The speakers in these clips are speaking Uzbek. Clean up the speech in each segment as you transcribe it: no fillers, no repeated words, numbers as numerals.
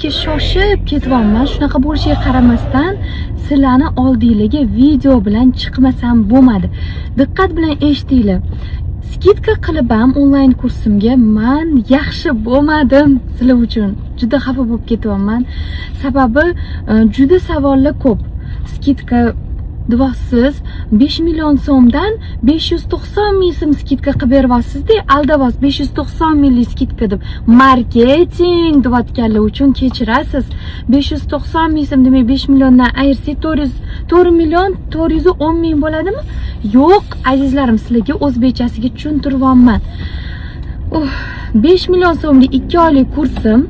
ishga shoshib ketyapman. Shunaqa bo'lishiga qaramasdan sizlarni oldingizga video bilan chiqmasam bo'lmadi. Diqqat bilan eshitinglar. Skidka qilib ham onlayn kursimga men yaxshi bo'lmadim sizlar uchun. Juda xafa bo'lib ketyapman. Sababi juda savollar ko'p. Skidka deyapsiz 5 million so'mdan 590 ming so'm skidka qilib beryapsiz-da, aldavasiz 590 minglik skidka deb marketing deyotganlar uchun kechirasiz. 590 ming so'm demak 5 milliondan ayirsak 4 million 410 ming bo'ladimi? Yo'q, azizlarim, sizlarga o'zbekchasiga tushuntiryapman. 5 million so'mlik 2 oylik kursim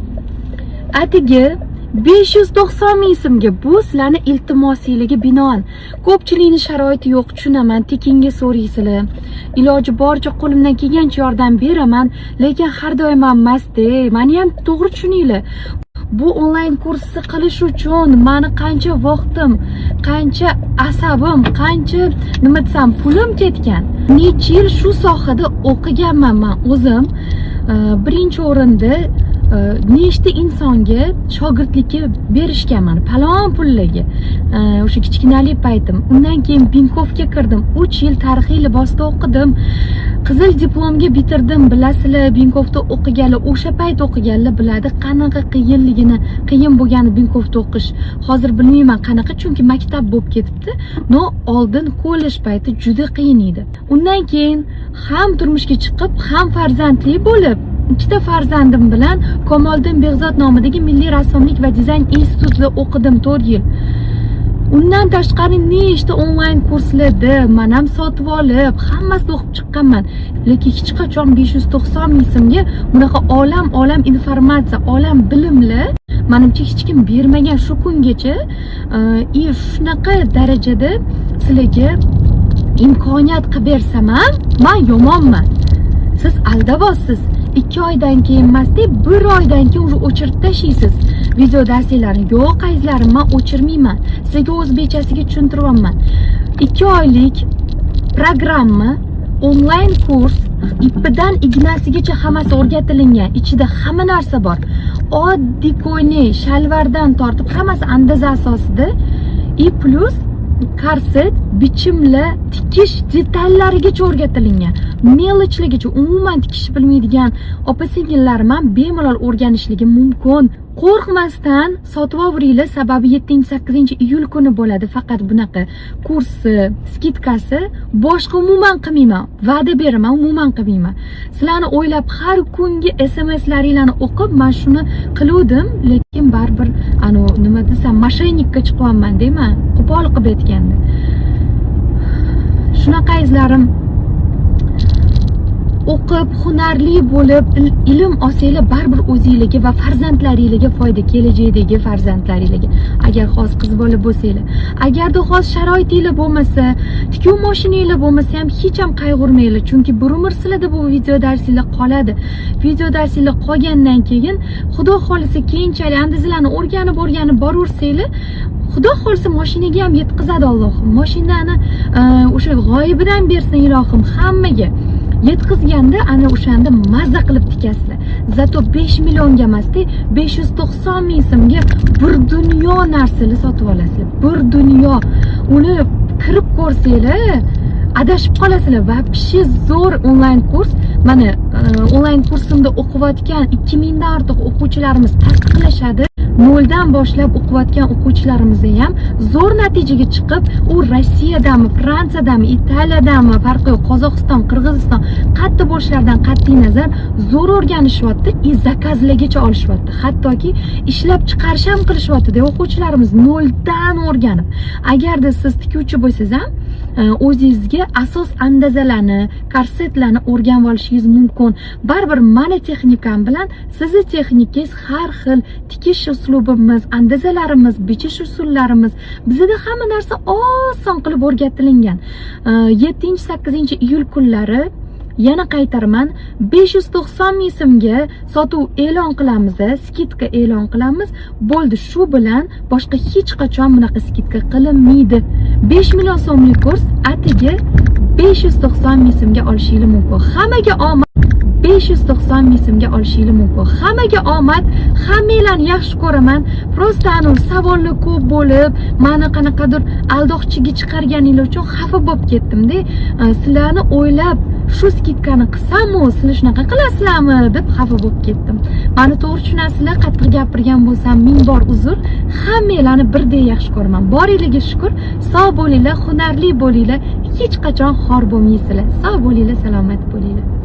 atigi 590 ming so'mga. Bu sizlarni iltimosingizga binoan. Ko'pchilikning sharoiti yo'q, tushunaman, tekinga so'raysizlar. Iloji boricha qo'limdan kelgancha yordam beraman, lekin har doim emas-da. Meni ham to'g'ri tushuninglar. Bu onlayn kursni qilish uchun meni qancha vaqtim, qancha asabim, qancha nima desam, pulim ketgan. Necha yil shu sohada o'qiganman men o'zim. Birinchi o'rinda nechta insonga shogirdlikka berishganman, palon pullarga. O'sha kichkinalik paytim. Undan keyin Binkovga kirdim. 3 yil tarixiy libosda o'qidim. Qizil diplomga bitirdim. Bilasizlar, Binkovda o'qiganlar, o'sha payt o'qiganlar biladi qanaqa qiyinligini, qiyin bo'lgani Binkovda o'qish. Hozir bilmayman qanaqa, chunki maktab bo'lib ketibdi. No, oldin kollej payti juda qiyin edi. Undan keyin ham turmushga chiqib, ham farzandli bo'lib, ikkita farzandim bilan Kamoliddin Behzod nomidagi Milliy rassomlik va dizayn institutida o'qidim 4 yil. Undan tashqari nechta onlayn kurslarda men ham sotib olib, hammasini o'qib chiqqanman. Lekin hech qachon 590 ming so'mga bunaqa olam informatsiya, olam bilimlar menimcha hech kim bermagan shu kungacha. Shunaqa darajada sizlarga imkoniyat qilib bersam ham men yomonman. Siz aldavosiz. 2 oydan keyin emas-da, 1 oydan keyin uje o'chirib tashlaysiz video darslarni. Yo'q, azizlarim, men o'chirmayman. Sizga o'zbekchasiga tushuntiryapman. 2 oylik programma, onlayn kurs, ipidan ignasigacha hammasi o'rgatilingan. Ichida hamma narsa bor. Oddiy ko'yni, shalvardan tortib hammasi andaza asosida. Plus korset, bichimlar, tikish detallarigacha o'rgatilgan. Melichligicha, umuman tikish bilmaydigan opa-singillarim ham bemalol o'rganishligi mumkin. Qo'rqmasdan sotib olinglar, sababi 7-8 iyul kuni bo'ladi faqat bunaqa kursi, skidkasi. Boshqa umuman qilmayman. Va'da beraman, umuman qilmayman. Sizlarni o'ylab har kungi SMS-laringlarni o'qib, men shuni qiluvdim, lekin baribir nima desam, mashaynikka chiqyapman deyman, qo'pol qilib aytganda. Shunaqa izlarim, o'qib, hunarli bo'lib, ilm olsanglar baribir o'zingizga va farzandlaringizga foyda, kelajakdagi farzandlaringizga. Agar hozir qiz bola bo'lsanglar, agarda hozir sharoitinglar bo'lmasa, tikuv mashinanglar bo'lmasa ham hech ham qayg'urmanglar, chunki bir umr sizlarda bu video darsinglar qoladi. Video darsinglar qolgandan keyin Xudo xolisa keyinchalik andizlarni o'rganib boraversanglar, Xudo xolisa mashinaga ham yetkazadi Allohim. Mashinani o'sha g'oyibidan bersin ilohim hammaga. Yetkazganda ana o'shanda mazza qilib tikasizlar. Zato 5 millionga emas-da, 590 ming so'mga bir dunyo narsalar sotib olasizlar. Bir dunyo. Uni kirib ko'rsanglar, adashib qolasizlar. Va pishi zo'r onlayn kurs. Mana onlayn kursimda o'qiyotgan 2000 dan ortiq o'quvchilarimiz tasdiqlashadi. 0 dan boshlab o'qiyotgan o'quvchilarimiz ham zo'r natijaga chiqib, u Rossiyadami, Fransiyadami, Italiyadami, farqi yo'q, Qozog'iston, Qirg'iziston, qayerda bo'lishlaridan qat'iy nazar zo'r o'rganishyapti, zakazlargacha olishyapti. Hattoki ishlab chiqarish ham qilishyapti-da o'quvchilarimiz 0 dan o'rganib. Agarda siz tikuvchi bo'lsangiz ham o'zingizga asos andazalarni, korsetlarni o'rganib olishingiz mumkin. Baribir meni texnikam bilan sizni texnikangiz har xil. Tikish uslubimiz, andazalarimiz, bichish usullarimiz, bizda hamma narsa oson qilib o'rgatilgan. 7-8 iyul kunlari yana qaytaraman, 590 ming so'mga sotuv e'lon qilamiz, skidka e'lon qilamiz. Bo'ldi, shu bilan boshqa hech qachon bunaqa skidka qilinmaydi. 5 million so'mlik kurs atigi 590 ming so'mga olishingiz mumkin. Hammaga omad. 590 ming so'mga olishingiz mumkin. Hammaga omad, hammanglarni yaxshi ko'raman. Prosta savollar ko'p bo'lib, meni qanaqadir aldoqchiga chiqarganingiz uchun xafa bo'lib ketdim-da. Sizlarni o'ylab shu skidkani qilsam-u, sizlar shunaqa qilasizlarmi deb xafa bo'lib ketdim. Meni to'g'ri tushunasizlar, qattiq gapirgan bo'lsam ming bor uzr. Hammanglarni birdek yaxshi ko'raman. Boringlarga shukr. Sog' bo'linglar, hunarli bo'linglar, hech qachon xor bo'lmaysizlar. Sog' bo'linglar, salomat bo'linglar.